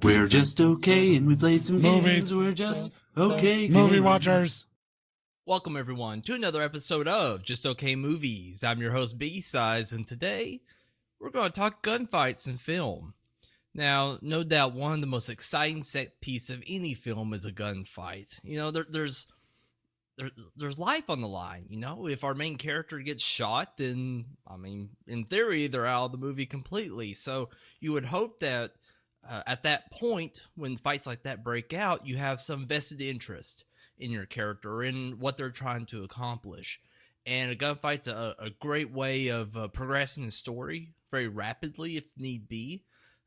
We're just okay and we play some Movies. games. We're just okay. Movie gamers. watchers. Welcome everyone to another episode of Just Okay Movies. I'm your host Biggie Size, and today we're going to talk gunfights in film. Now, no doubt one of the most exciting set piece of any film is a gunfight. You know, there's life on the line. You know, if our main character gets shot, then in theory they're out of the movie completely. So you would hope that at that point, when fights like that break out, you have some vested interest in your character, in what they're trying to accomplish. And a gunfight's a great way of progressing the story very rapidly if need be.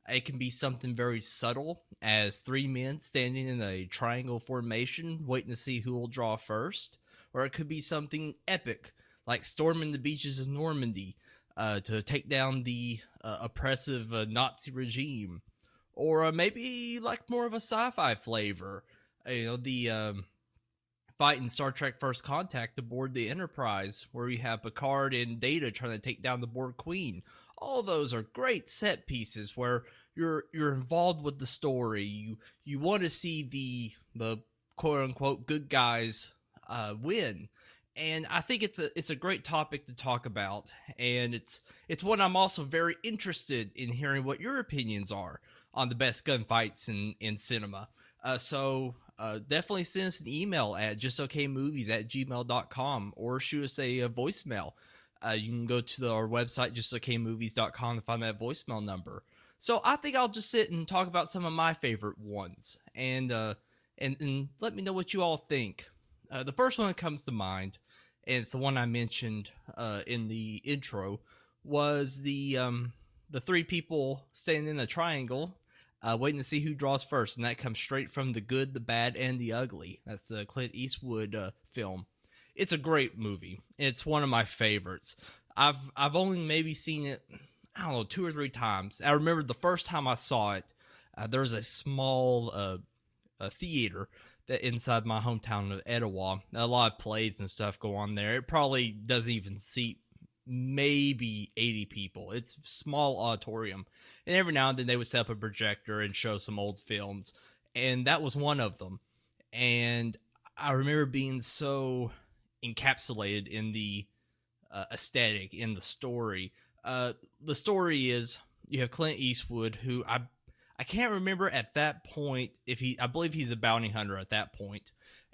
It can be something very subtle, as three men standing in a triangle formation waiting to see who will draw first. Or it could be something epic, like storming the beaches of Normandy to take down the oppressive Nazi regime. Or maybe like more of a sci-fi flavor. You know, the fight in Star Trek First Contact aboard the Enterprise, where you have Picard and Data trying to take down the Borg Queen. All those are great set pieces where you're involved with the story. You want to see the quote unquote good guys win. And I think it's a great topic to talk about, and it's one I'm also very interested in hearing what your opinions are on the best gunfights in cinema. So definitely send us an email at justokmovies@gmail.com or shoot us a voicemail. You can go to our website, justokmovies.com, to find that voicemail number. So I think I'll just sit and talk about some of my favorite ones, and let me know what you all think. The first one that comes to mind, and it's the one I mentioned in the intro, was the three people standing in a triangle waiting to see who draws first, and that comes straight from The Good, the Bad, and the Ugly. That's the Clint Eastwood film. It's a great movie. It's one of my favorites. I've only maybe seen it, I don't know, 2 or 3 times. I remember the first time I saw it, there was a small theater that inside my hometown of Etowah. A lot of plays and stuff go on there. It probably doesn't even seat maybe 80 people. It's a small auditorium, and every now and then they would set up a projector and show some old films, and that was one of them. And I remember being so encapsulated in the aesthetic, in the story. The story is, you have Clint Eastwood, who I can't remember at that point if I believe he's a bounty hunter at that point,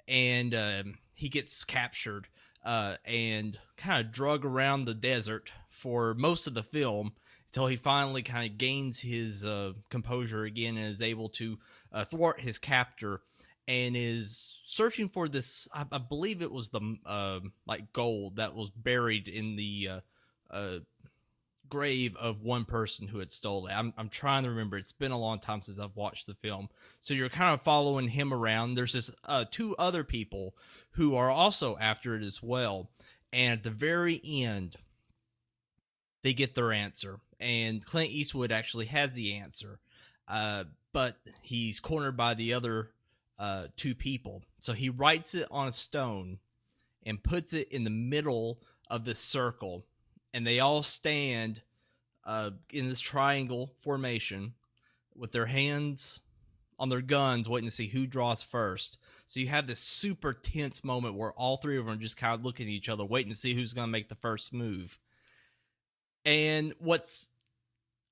and he gets captured and kind of drug around the desert for most of the film until he finally kind of gains his composure again and is able to thwart his captor, and is searching for this. I believe it was the like gold that was buried in the grave of one person who had stolen it. I'm trying to remember. It's been a long time since I've watched the film. So you're kind of following him around. There's this 2 other people who are also after it as well. And at the very end, they get their answer. And Clint Eastwood actually has the answer. But he's cornered by the other 2 people. So he writes it on a stone and puts it in the middle of this circle. And they all stand in this triangle formation with their hands on their guns, waiting to see who draws first. So you have this super tense moment where all 3 of them are just kind of looking at each other, waiting to see who's going to make the first move. And what's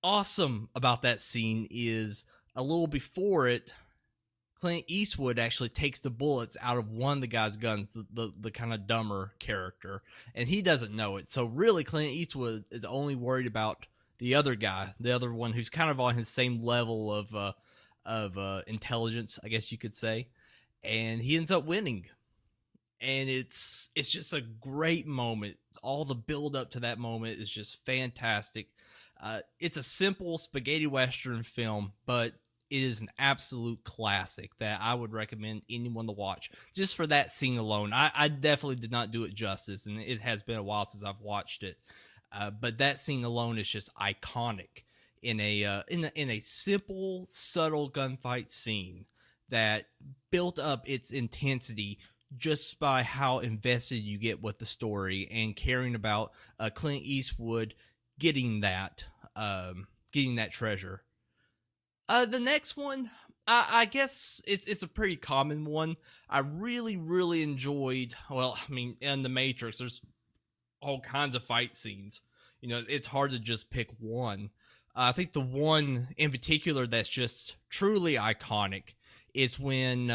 awesome about that scene is, a little before it, Clint Eastwood actually takes the bullets out of one of the guy's guns, the kind of dumber character, and he doesn't know it. So really, Clint Eastwood is only worried about the other guy, the other one who's kind of on his same level of intelligence, I guess you could say, and he ends up winning. And it's just a great moment. All the build up to that moment is just fantastic. It's a simple spaghetti western film, but it is an absolute classic that I would recommend anyone to watch. Just for that scene alone, I definitely did not do it justice, and it has been a while since I've watched it. But that scene alone is just iconic in a simple, subtle gunfight scene that built up its intensity just by how invested you get with the story and caring about Clint Eastwood getting that treasure. The next one, I guess it's a pretty common one. I really, really enjoyed. Well, I mean, in the Matrix, there's all kinds of fight scenes. You know, it's hard to just pick one. I think the one in particular that's just truly iconic is when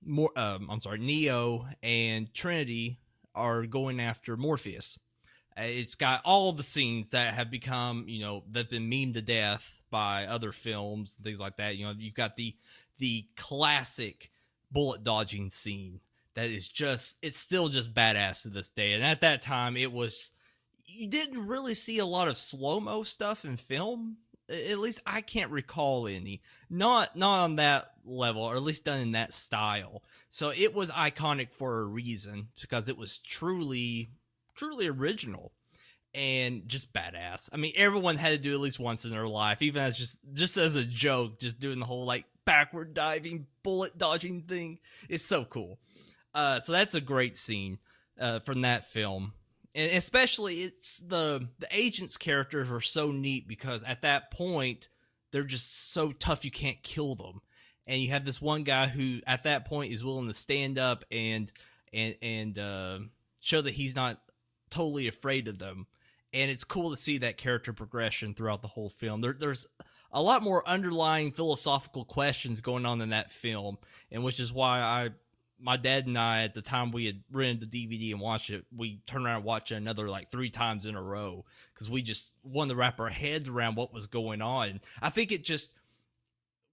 Neo and Trinity are going after Morpheus. It's got all the scenes that have become, that've been memed to death by other films and things like that. You know, you've got the classic bullet dodging scene that is it's still just badass to this day. And at that time, you didn't really see a lot of slow-mo stuff in film. At least I can't recall any. Not on that level, or at least done in that style. So it was iconic for a reason, because it was truly original and just badass. I mean, everyone had to do at least once in their life, even as just as a joke, just doing the whole like backward diving, bullet dodging thing. It's so cool. So that's a great scene from that film. And especially it's the agents' characters are so neat, because at that point they're just so tough you can't kill them. And you have this one guy who at that point is willing to stand up and show that he's not totally afraid of them. And it's cool to see that character progression throughout the whole film. There's a lot more underlying philosophical questions going on in that film, and which is why my dad and I, at the time we had rented the DVD and watched it, we turned around and watched it another like 3 times in a row, because we just wanted to wrap our heads around what was going on. I think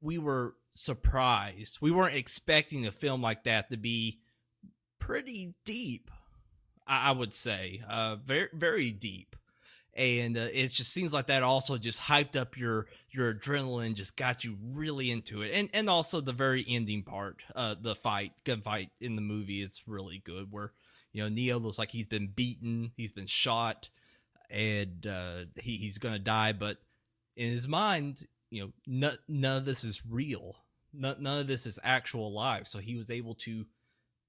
we were surprised. We weren't expecting a film like that to be pretty deep, I would say. Very, very deep. And it just seems like that also just hyped up your adrenaline, just got you really into it. And also the very ending part, the gunfight in the movie is really good, where, Neo looks like he's been beaten, he's been shot, and he's going to die. But in his mind, none of this is real. None of this is actual life. So he was able to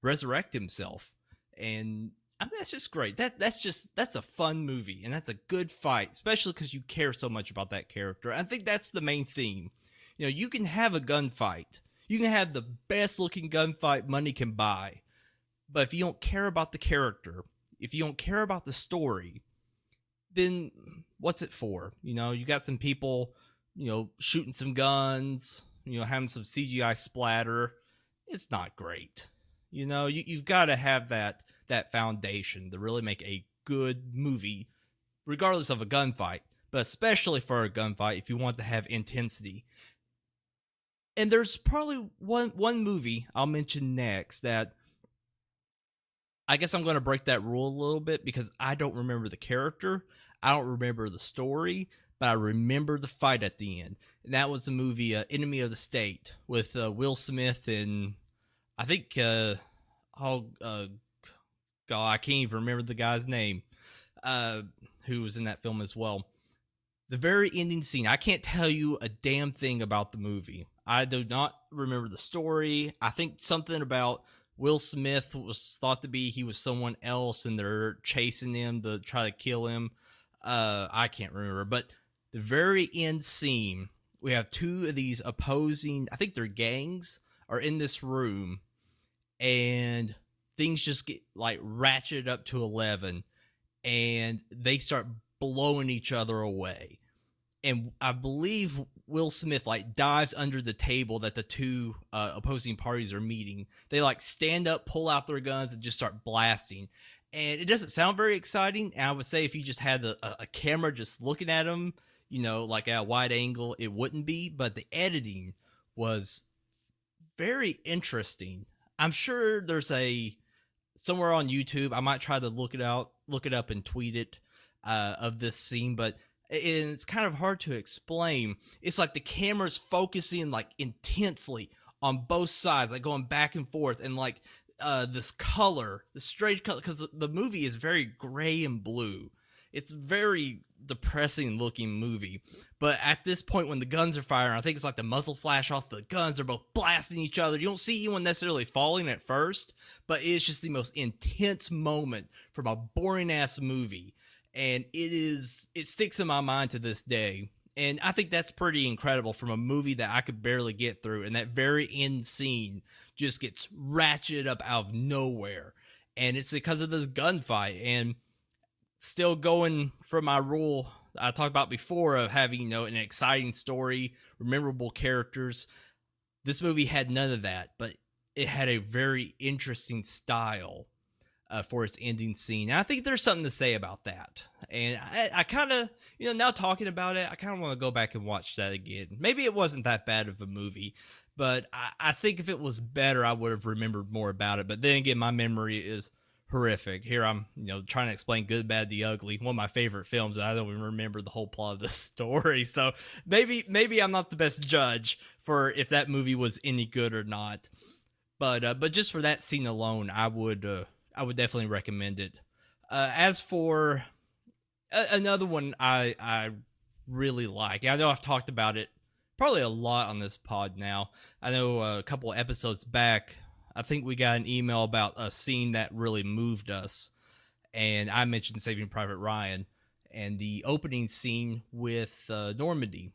resurrect himself. And I mean, that's just great. That's a fun movie, and that's a good fight, especially because you care so much about that character. I think that's the main theme. You can have a gunfight. You can have the best looking gunfight money can buy. But if you don't care about the character, if you don't care about the story, then what's it for? You got some people, shooting some guns, having some CGI splatter. It's not great. You've got to have that foundation to really make a good movie, regardless of a gunfight, but especially for a gunfight if you want to have intensity. And there's probably one movie I'll mention next that I guess I'm going to break that rule a little bit, because I don't remember the character, I don't remember the story, but I remember the fight at the end. And that was the movie Enemy of the State with Will Smith and I think God, I can't even remember the guy's name, who was in that film as well. The very ending scene, I can't tell you a damn thing about the movie. I do not remember the story. I think something about Will Smith was thought to be he was someone else, and they're chasing him to try to kill him. I can't remember. But the very end scene, we have 2 of these opposing, I think they're gangs, are in this room, and things just get like ratcheted up to 11, and they start blowing each other away. And I believe Will Smith like dives under the table that the 2 opposing parties are meeting. They like stand up, pull out their guns, and just start blasting. And it doesn't sound very exciting. And I would say if you just had a camera just looking at them, like at a wide angle, it wouldn't be. But the editing was very interesting. I'm sure there's somewhere on YouTube, I might try to look it up and tweet it, of this scene, but it's kind of hard to explain. It's like the camera's focusing like intensely on both sides, like going back and forth, and like this color, the strange color, because the movie is very gray and blue. It's very depressing looking movie. But at this point when the guns are firing, I think it's like the muzzle flash off the guns, they're both blasting each other. You don't see anyone necessarily falling at first, but it's just the most intense moment from a boring ass movie. And it sticks in my mind to this day. And I think that's pretty incredible from a movie that I could barely get through. And that very end scene just gets ratcheted up out of nowhere. And it's because of this gunfight. And still going from my rule I talked about before of having, an exciting story, memorable characters. This movie had none of that, but it had a very interesting style for its ending scene. And I think there's something to say about that. And I kind of, now talking about it, I kind of want to go back and watch that again. Maybe it wasn't that bad of a movie, but I think if it was better, I would have remembered more about it. But then again, my memory is horrific. Here I'm, trying to explain Good, Bad, the Ugly, one of my favorite films, and I don't even remember the whole plot of the story. So maybe I'm not the best judge for if that movie was any good or not. But just for that scene alone, I would definitely recommend it. As for another one I really like, I know I've talked about it probably a lot on this pod now. I know a couple of episodes back, I think we got an email about a scene that really moved us, and I mentioned Saving Private Ryan and the opening scene with Normandy,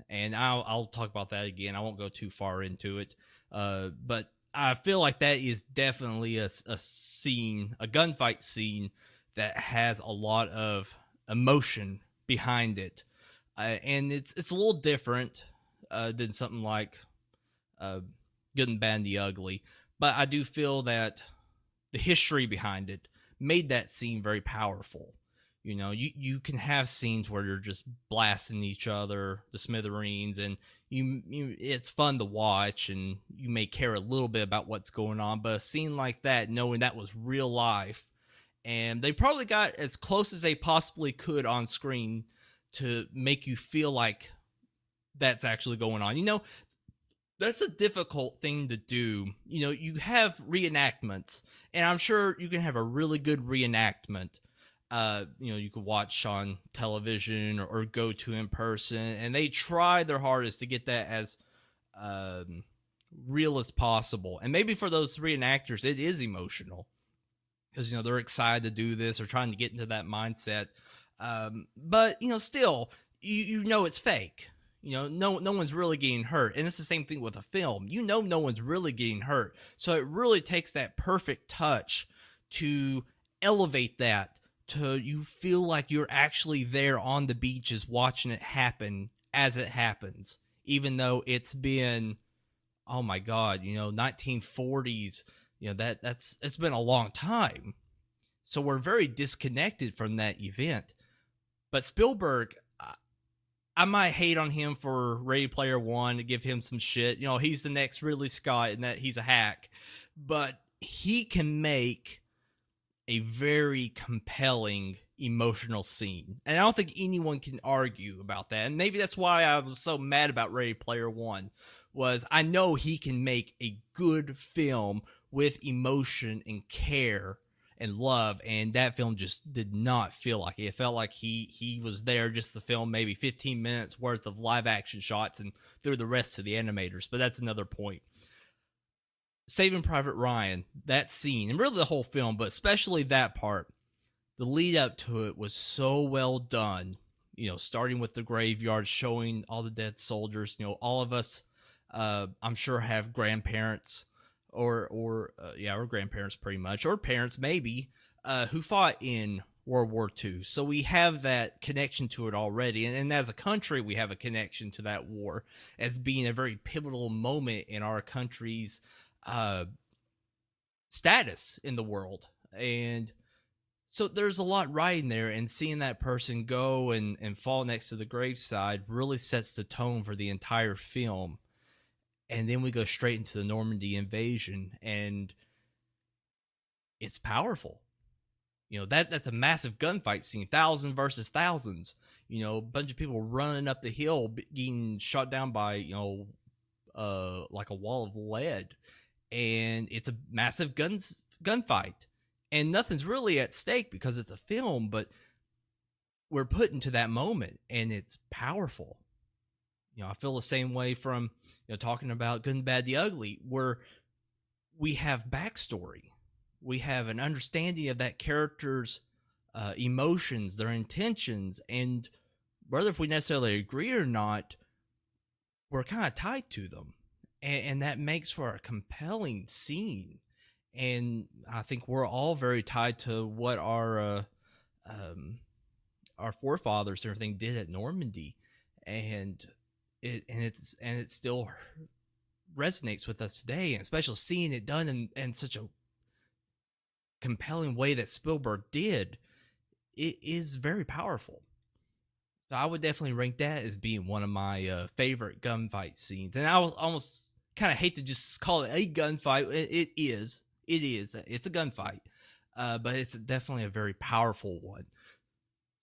and I'll talk about that again. I won't go too far into it, but I feel like that is definitely a scene, a gunfight scene that has a lot of emotion behind it, and it's a little different than something like Good and Bad and the Ugly. But I do feel that the history behind it made that scene very powerful. You can have scenes where you're just blasting each other to smithereens, and it's fun to watch, and you may care a little bit about what's going on. But a scene like that, knowing that was real life, and they probably got as close as they possibly could on screen to make you feel like that's actually going on. That's a difficult thing to do. You have reenactments, and I'm sure you can have a really good reenactment. You could watch on television or go to in person, and they try their hardest to get that as real as possible. And maybe for those reenactors, it is emotional because they're excited to do this or trying to get into that mindset. But still, it's fake. No one's really getting hurt. And it's the same thing with a film. No one's really getting hurt. So it really takes that perfect touch to elevate that to you feel like you're actually there on the beaches watching it happen as it happens. Even though it's been, oh my God, 1940s, it's been a long time. So we're very disconnected from that event. But Spielberg, I might hate on him for Ready Player One to give him some shit. He's the next Ridley Scott and that he's a hack. But he can make a very compelling, emotional scene. And I don't think anyone can argue about that. And maybe that's why I was so mad about Ready Player One, was I know he can make a good film with emotion and care and love, and that film just did not feel like it. It felt like he was there just to film maybe 15 minutes worth of live action shots and threw the rest to the animators, but that's another point. Saving Private Ryan, that scene, and really the whole film, but especially that part, the lead up to it was so well done. Starting with the graveyard, showing all the dead soldiers. All of us, I'm sure, have grandparents or grandparents pretty much, or parents maybe, who fought in World War II. So we have that connection to it already. And as a country, we have a connection to that war as being a very pivotal moment in our country's status in the world. And so there's a lot riding there, and seeing that person go and fall next to the graveside really sets the tone for the entire film. And then we go straight into the Normandy invasion, and it's powerful. That's a massive gunfight scene, thousands versus thousands. A bunch of people running up the hill, getting shot down by like a wall of lead, and it's a massive gunfight, and nothing's really at stake because it's a film, but we're put into that moment, and it's powerful. I feel the same way from talking about Good and Bad the Ugly, where we have backstory. We have an understanding of that character's emotions, their intentions, and whether if we necessarily agree or not, we're kind of tied to them, and that makes for a compelling scene. And I think we're all very tied to what um, our forefathers and everything did at Normandy, and it still resonates with us today, and especially seeing it done in such a compelling way that Spielberg did. It is very powerful. So I would definitely rank that as being one of my favorite gunfight scenes. And I was almost kind of hate to just call it a gunfight. It is. It is. It's a gunfight. But it's definitely a very powerful one.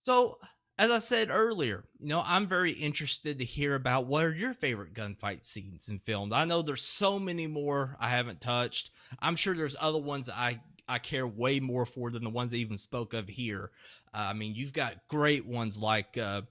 So, as I said earlier, I'm very interested to hear about what are your favorite gunfight scenes in films. I know there's so many more I haven't touched. I'm sure there's other ones I care way more for than the ones I even spoke of here. I mean, you've got great ones like the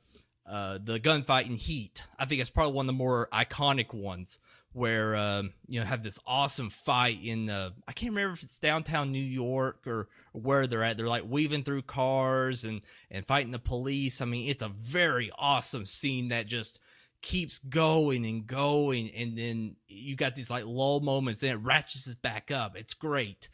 gunfight in Heat. I think it's probably one of the more iconic ones where have this awesome fight in I can't remember if it's downtown New York or where they're at. They're like weaving through cars and fighting the police. I mean, it's a very awesome scene that just keeps going and going, and then you got these like lull moments, and it ratchets it back up. It's great.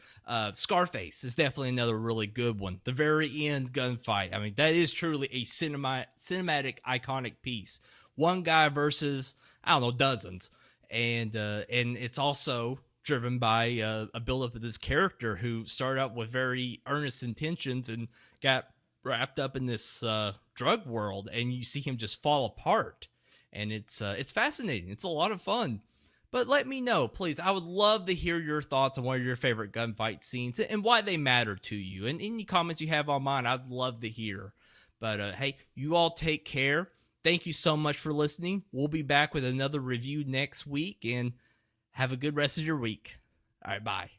Scarface is definitely another really good one. The very end gunfight. I mean, that is truly a cinematic iconic piece. One guy versus, I don't know, dozens. And it's also driven by a buildup of this character who started out with very earnest intentions and got wrapped up in this drug world, and you see him just fall apart. And it's fascinating. It's a lot of fun. But let me know, please. I would love to hear your thoughts on one of your favorite gunfight scenes and why they matter to you. And any comments you have on mine, I'd love to hear. But hey, you all take care. Thank you so much for listening. We'll be back with another review next week, and have a good rest of your week. All right, bye.